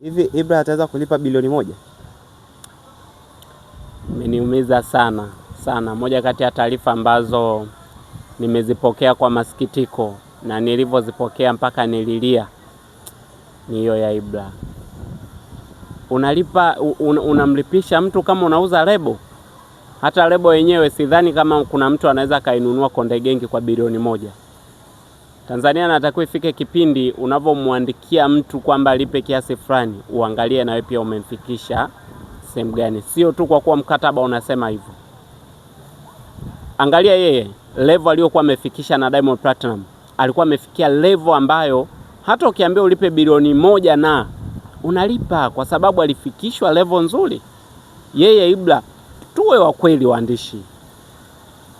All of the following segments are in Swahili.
Hivi Ibra ataweza kulipa bilioni 1? Imeniumiza sana sana. Moja kati ya taarifa ambazo nimezipokea kwa masikitiko na nilivyozipokea mpaka nililia ni hiyo ya Ibra. Unamlipisha mtu kama unauza lebo? Hata lebo yenyewe sidhani kama kuna mtu anaweza kainunua Konde Gang kwa bilioni 1. Tanzania natakiwa ifike kipindi unavyomuandikia mtu kwamba alipe kiasi fulani, uangalie na wewe pia umemfikisha sehemu gani. Sio tu kwa kuwa mkataba unasema hivyo. Angalia yeye level aliyokuwa amefikisha na Diamond Platinum. Alikuwa amefikia level ambayo hata ukiambia ulipe bilioni 1 na unalipa, kwa sababu alifikishwa level nzuri. Yeye Ibra, tuwe wa kweli waandishi.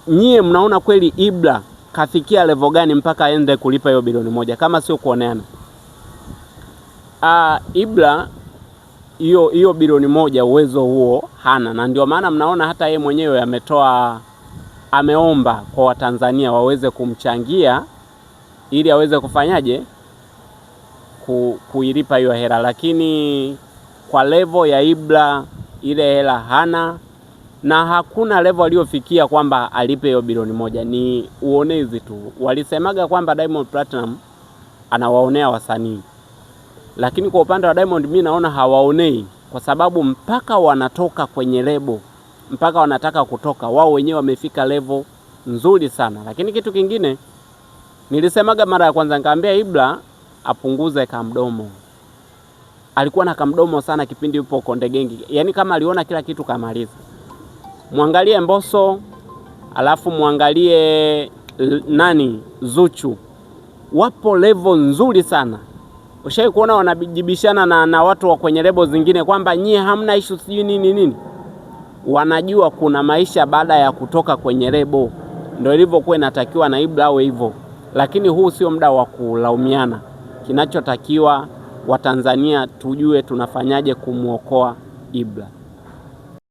Nyie mnaona kweli Ibra kafikia level gani mpaka aende kulipa hiyo bilioni 1 kama sio kuoneana? Ibra hiyo bilioni 1 uwezo huo hana, na ndio maana mnaona hata yeye mwenyewe ameomba kwa Watanzania waweze kumchangia ili aweze kufanyaje kuilipa hiyo hela, lakini kwa level ya Ibra ile hela hana, na hakuna level aliyofikia kwamba alipe hiyo bilioni 1. Ni uonezi tu. Walisemaga kwamba Diamond Platinum anawaonea wasanii, lakini kwa upande wa Diamond mimi naona hawaonei, kwa sababu mpaka wanatoka kwenye lebo, mpaka wanataka kutoka, wao wenyewe wamefika level nzuri sana. Lakini kitu kingine nilisemaga mara ya kwanza, nikamwambia Ibra apunguze kamdomo. Alikuwa na kamdomo sana kipindi yupo Konde Gang. Yaani kama aliona kila kitu kamaliza. Muangalie Mbosso, alafu muangalie Zuchu. Wapo level nzuri sana. Ushawahi kuona wanajibishana na watu wa kwenye level zingine kwamba nyie hamna issue sijui nini? Wanajua kuna maisha baada ya kutoka kwenye level. Ndio ilivyokuwa inatakiwa na Ibra awe hivyo. Lakini huu sio muda wa kulaumiana. Kinachotakiwa Watanzania tujue tunafanyaje kumuokoa Ibra.